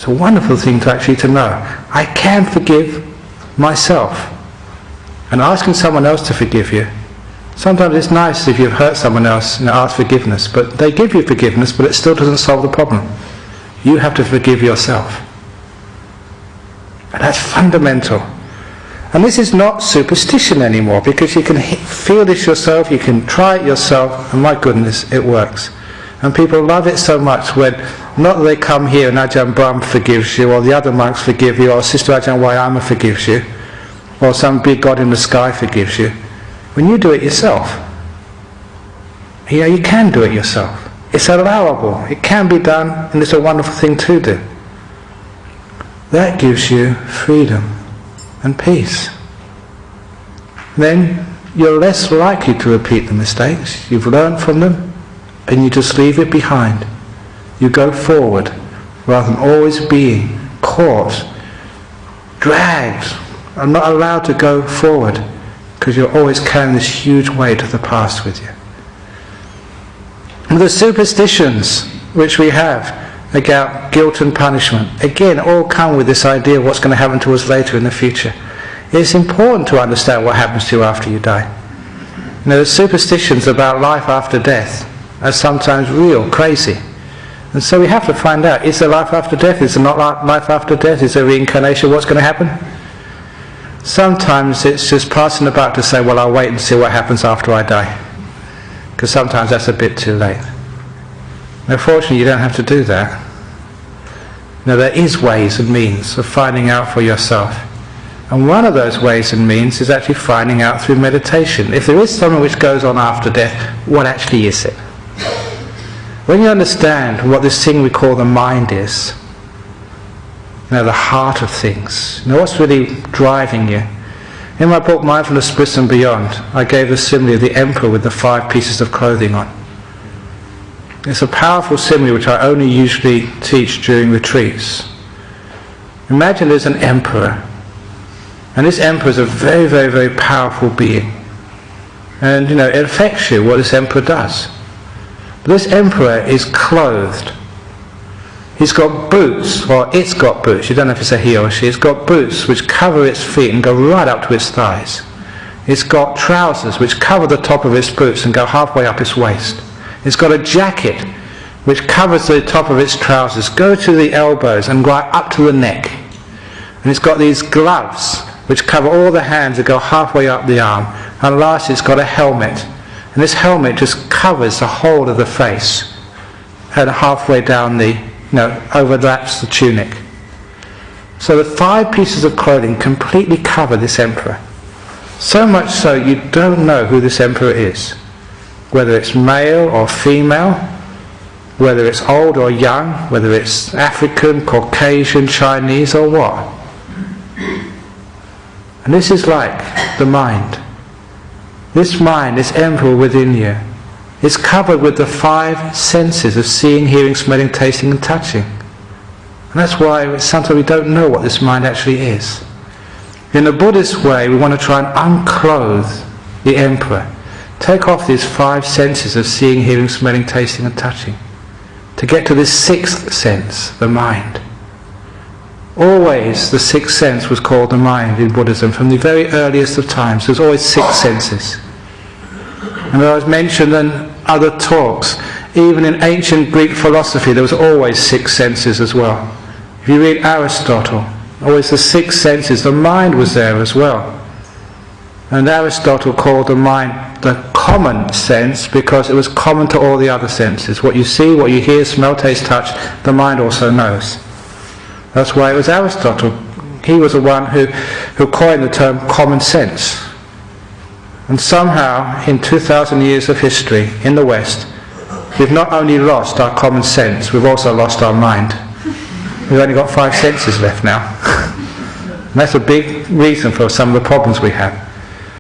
It's a wonderful thing to know. I can forgive myself. And asking someone else to forgive you, sometimes it's nice if you've hurt someone else and ask forgiveness, but they give you forgiveness, but it still doesn't solve the problem. You have to forgive yourself. And that's fundamental. And this is not superstition anymore, because you can feel this yourself, you can try it yourself, and my goodness, it works. And people love it so much when, not that they come here and Ajahn Brahm forgives you, or the other monks forgive you, or Sister Ajahn Wayama forgives you, or some big God in the sky forgives you. When you do it yourself, you can do it yourself. It's allowable, it can be done, and it's a wonderful thing to do. That gives you freedom and peace. Then you're less likely to repeat the mistakes. You've learned from them, and you just leave it behind. You go forward, rather than always being caught, dragged, and not allowed to go forward, because you're always carrying this huge weight of the past with you. And the superstitions which we have about guilt and punishment, again, all come with this idea of what's going to happen to us later in the future. It's important to understand what happens to you after you die. The superstitions about life after death are sometimes real, crazy. And so we have to find out, is there life after death? Is there not life after death? Is there reincarnation? What's going to happen? Sometimes it's just passing about to say, well, I'll wait and see what happens after I die. Because sometimes that's a bit too late. Now, fortunately, you don't have to do that. Now, there is ways and means of finding out for yourself. And one of those ways and means is actually finding out through meditation. If there is something which goes on after death, what actually is it? When you understand what this thing we call the mind is, the heart of things, what's really driving you. In my book, Mindfulness, Bliss and Beyond, I gave the simile of the emperor with the 5 pieces of clothing on. It's a powerful simile which I only usually teach during retreats. Imagine there's an emperor, and this emperor is a very, very, very powerful being. And it affects you what this emperor does. But this emperor is clothed. He's got boots, or it's got boots, you don't know if it's a he or she, it's got boots which cover its feet and go right up to its thighs. It's got trousers which cover the top of its boots and go halfway up its waist. It's got a jacket which covers the top of its trousers, go to the elbows and right up to the neck. And it's got these gloves which cover all the hands and go halfway up the arm. And last it's got a helmet. And this helmet just covers the whole of the face and halfway down overlaps the tunic. So the 5 pieces of clothing completely cover this emperor. So much so you don't know who this emperor is. Whether it's male or female, whether it's old or young, whether it's African, Caucasian, Chinese or what. And this is like the mind. This mind, this emperor within you, is covered with the 5 senses of seeing, hearing, smelling, tasting and touching. And that's why sometimes we don't know what this mind actually is. In the Buddhist way, we want to try and unclothe the emperor. Take off these 5 senses of seeing, hearing, smelling, tasting and touching, to get to this 6th sense, the mind. Always the 6th sense was called the mind in Buddhism. From the very earliest of times, there's always 6 senses. And as mentioned in other talks, even in ancient Greek philosophy there was always 6 senses as well. If you read Aristotle, always the 6 senses, the mind was there as well. And Aristotle called the mind the common sense because it was common to all the other senses. What you see, what you hear, smell, taste, touch, the mind also knows. That's why it was Aristotle. He was the one who coined the term common sense. And somehow, in 2,000 years of history in the West, we've not only lost our common sense, we've also lost our mind. We've only got 5 senses left now. And that's a big reason for some of the problems we have.